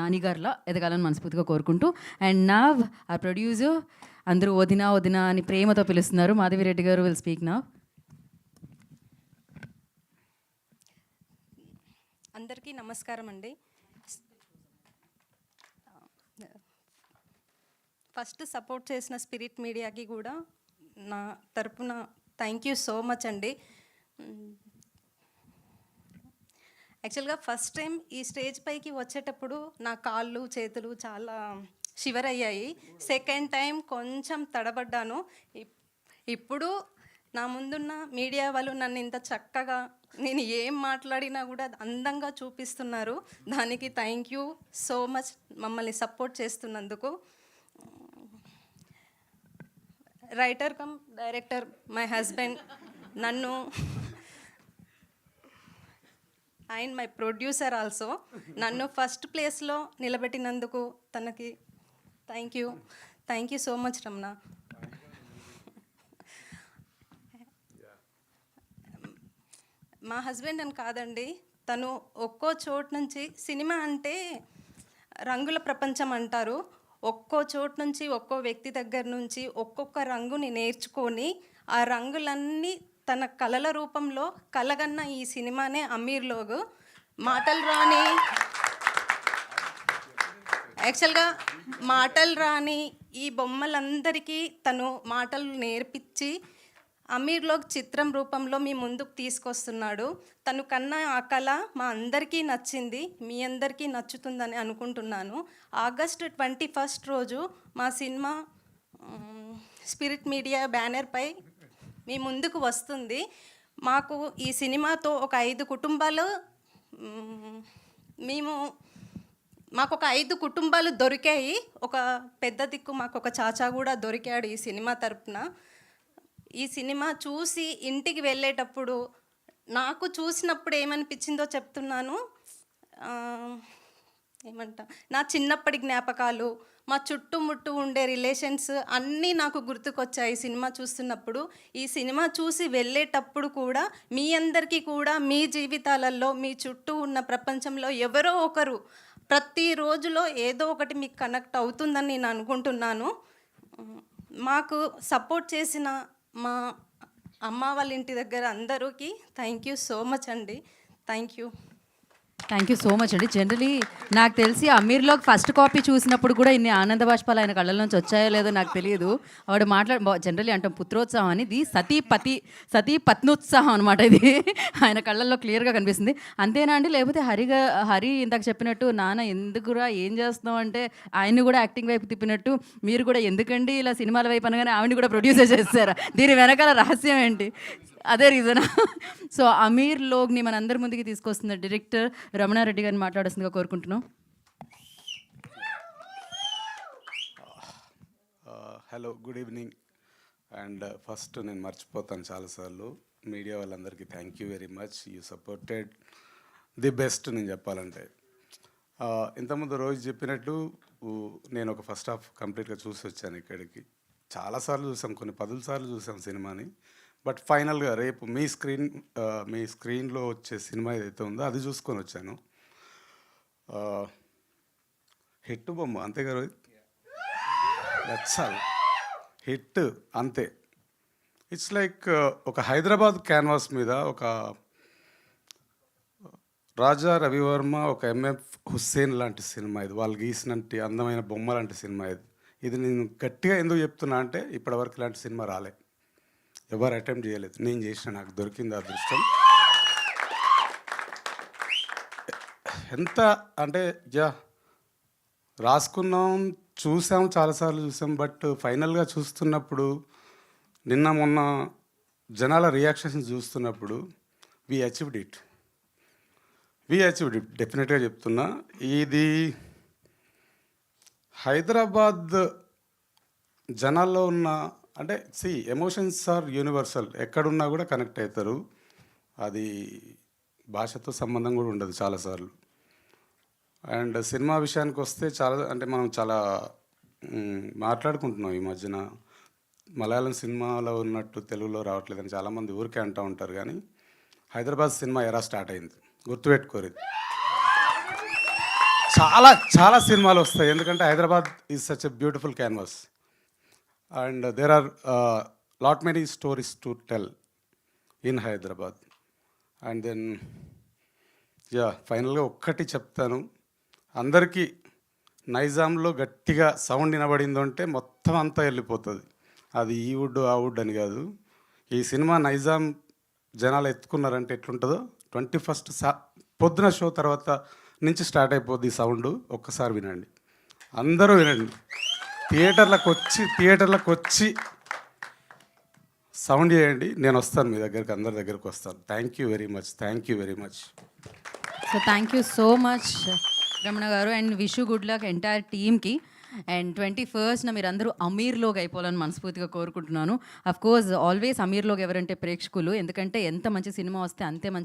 నానిగారిలా ఎదగాలని మనస్ఫూర్తిగా కోరుకుంటూ, అండ్ నా ఆ ప్రొడ్యూసర్ అందరూ వదినా వదినా అని ప్రేమతో పిలుస్తున్నారు. మాధవిరెడ్డి గారు విల్ స్పీక్ నా. అందరికీ నమస్కారం అండి. ఫస్ట్ సపోర్ట్ చేసిన స్పిరిట్ మీడియాకి కూడా నా తరపున థ్యాంక్ యూ సో మచ్ అండి. యాక్చువల్గా ఫస్ట్ టైం ఈ స్టేజ్ పైకి వచ్చేటప్పుడు నా కాళ్ళు చేతులు చాలా షివర్ అయ్యాయి. సెకండ్ టైం కొంచెం తడబడ్డాను. ఇప్పుడు నా ముందున్న మీడియా వాళ్ళు నన్ను ఇంత చక్కగా నేను ఏం మాట్లాడినా కూడా అందంగా చూపిస్తున్నారు. దానికి థ్యాంక్ యూ సో మచ్ మమ్మల్ని సపోర్ట్ చేస్తున్నందుకు. Writer cum director my husband, నన్ను అండ్ మై ప్రొడ్యూసర్ ఆల్సో నన్ను ఫస్ట్ ప్లేస్లో నిలబెట్టినందుకు తనకి thank you so much Ramana. మా హస్బెండ్ అని కాదండి, తను ఒక్కో చోటు నుంచి, సినిమా అంటే రంగుల ప్రపంచం అంటారు, ఒక్కో చోటు నుంచి ఒక్కో వ్యక్తి దగ్గర నుంచి ఒక్కొక్క రంగుని నేర్చుకొని ఆ రంగులన్నీ తన కళల రూపంలో కలగన్న ఈ సినిమానే అమీర్ లోగ్. మాటలు రాని, యాక్చువల్గా మాటలు రాని ఈ బొమ్మలందరికీ తను మాటలు నేర్పించి అమీర్ లోగ్ చిత్రం రూపంలో మీ ముందుకు తీసుకొస్తున్నాడు. తను కన్నా ఆ కళ మా అందరికీ నచ్చింది, మీ అందరికీ నచ్చుతుందని అనుకుంటున్నాను. ఆగస్టు 21 రోజు మా సినిమా స్పిరిట్ మీడియా బ్యానర్పై మీ ముందుకు వస్తుంది. మాకు ఈ సినిమాతో ఒక 5 కుటుంబాలు మాకు ఒక 5 కుటుంబాలు దొరికాయి. ఒక పెద్ద దిక్కు మాకు ఒక చాచా కూడా దొరికాడు ఈ సినిమా తరపున. ఈ సినిమా చూసి ఇంటికి వెళ్ళేటప్పుడు నాకు చూసినప్పుడు ఏమనిపించిందో చెప్తున్నాను. నా చిన్నప్పటి జ్ఞాపకాలు, మా చుట్టుముట్టు ఉండే రిలేషన్స్ అన్నీ నాకు గుర్తుకొచ్చాయి ఈ సినిమా చూస్తున్నప్పుడు. ఈ సినిమా చూసి వెళ్ళేటప్పుడు కూడా మీ అందరికీ కూడా మీ జీవితాలలో, మీ చుట్టూ ఉన్న ప్రపంచంలో ఎవరో ఒకరు ప్రతి రోజులో ఏదో ఒకటి మీకు కనెక్ట్ అవుతుందని నేను అనుకుంటున్నాను. మాకు సపోర్ట్ చేసిన మా అమ్మ వాళ్ళ ఇంటి దగ్గర అందరికీ థ్యాంక్ యూ సో మచ్ అండి. థ్యాంక్ యూ సో మచ్ అండి. జనరలీ నాకు తెలిసి అమీర్లోకి ఫస్ట్ కాపీ చూసినప్పుడు కూడా ఇన్ని ఆనంద బాష్పాలు ఆయన కళ్ళ నుంచి వచ్చాయో లేదో నాకు తెలియదు. ఆవిడ జనరలీ అంటాం పుత్రోత్సాహం అని, ఇది సతీ పత్నోత్సాహం అనమాట. ఇది ఆయన కళ్ళల్లో క్లియర్గా కనిపిస్తుంది. అంతేనా అండి, లేకపోతే హరి ఇందాక చెప్పినట్టు నాన్న ఎందుకురా ఏం చేస్తున్నావు అంటే ఆయన్ని కూడా యాక్టింగ్ వైపు తిప్పినట్టు మీరు కూడా ఎందుకండి ఇలా సినిమాల వైపు అనగానే ఆవిడని కూడా ప్రొడ్యూసర్ చేస్తారా? దీని వెనకాల రహస్యం ఏంటి? అదే రీజనా? సో అమీర్ లోగ్ని మన అందరి ముందుకి తీసుకొస్తున్న డైరెక్టర్ రమణారెడ్డి గారిని మాట్లాడాల్సిందిగా కోరుకుంటున్నాం. Hello, good evening. And first నేను మర్చిపోతాను చాలాసార్లు, మీడియా వాళ్ళందరికీ thank you very much. You supported the best. నేను చెప్పాలంటే ఇంతకుముందు రోజు చెప్పినట్టు నేను ఒక ఫస్ట్ హాఫ్ కంప్లీట్గా చూసి వచ్చాను. ఇక్కడికి చాలాసార్లు చూసాం, కొన్ని 10 సార్లు చూసాం సినిమాని. బట్ ఫైనల్గా రేపు మీ స్క్రీన్లో వచ్చే సినిమా ఏదైతే ఉందో అది చూసుకొని వచ్చాను. హిట్ బొమ్మ అంతే కదా, నచ్చాలి హిట్ అంతే. ఇట్స్ లైక్ ఒక హైదరాబాద్ క్యాన్వాస్ మీద ఒక రాజా రవివర్మ, ఒక ఎంఎఫ్ హుస్సేన్ లాంటి సినిమా ఇది. వాళ్ళు గీసినట్టు అందమైన బొమ్మ లాంటి సినిమా ఇది. ఇది నేను గట్టిగా ఎందుకు చెప్తున్నా అంటే ఇప్పటివరకు ఇలాంటి సినిమా రాలే, ఎవరు అటెంప్ట్ చేయలేదు. నేను చేసిన, నాకు దొరికింది అదృష్టం. ఎంత అంటే రాసుకున్నాం, చూసాం, చాలాసార్లు చూసాం. బట్ ఫైనల్గా చూస్తున్నప్పుడు, నిన్న మొన్న జనాల రియాక్షన్స్ చూస్తున్నప్పుడు వీ అచీవ్డ్ ఇట్ డెఫినెట్గా చెప్తున్నా. ఇది హైదరాబాద్ జనాల్లో ఉన్న అంటే ఎమోషన్స్ ఆర్ యూనివర్సల్, ఎక్కడున్నా కూడా కనెక్ట్ అవుతారు. అది భాషతో సంబంధం కూడా ఉండదు చాలాసార్లు. అండ్ సినిమా విషయానికి వస్తే మనం చాలా మాట్లాడుకుంటున్నాం ఈ మధ్యన. మలయాళం సినిమాలో ఉన్నట్టు తెలుగులో రావట్లేదని చాలామంది ఊరికే అంటూ ఉంటారు. కానీ హైదరాబాద్ సినిమా ఎరా స్టార్ట్ అయింది, గుర్తుపెట్టుకోరు. చాలా చాలా సినిమాలు వస్తాయి, ఎందుకంటే Hyderabad is such a beautiful canvas and there are lot many stories to tell in Hyderabad. And then ఫైనల్గా ఒక్కటి చెప్తాను, అందరికీ నైజాంలో గట్టిగా సౌండ్ వినబడిందో అంటే మొత్తం అంతా వెళ్ళిపోతుంది. అది ఈ వుడ్ ఆ వుడ్ అని కాదు. ఈ సినిమా నైజాం జనాలు ఎత్తుకున్నారంటే ఎట్లుంటుందో 21st పొద్దున షో తర్వాత నుంచి స్టార్ట్ అయిపోద్ది ఈ సౌండ్. ఒక్కసారి వినండి, అందరూ వినండి. థియేటర్లకు వచ్చి సౌండ్ చేయండి. నేను వస్తాను మీ దగ్గరికి, అందరి దగ్గరికి వస్తాను. Thank you very much. So thank you so much Ramana గారు, and wish good luck entire టీమ్కి. అండ్ 21st మీరు అందరూ అమీర్లోకి అయిపోవాలని మనస్ఫూర్తిగా కోరుకుంటున్నాను. అఫ్ కోర్స్ ఆల్వేస్ అమీర్లోకి ఎవరంటే ప్రేక్షకులు, ఎందుకంటే ఎంత మంచి సినిమా వస్తే అంతే మంచి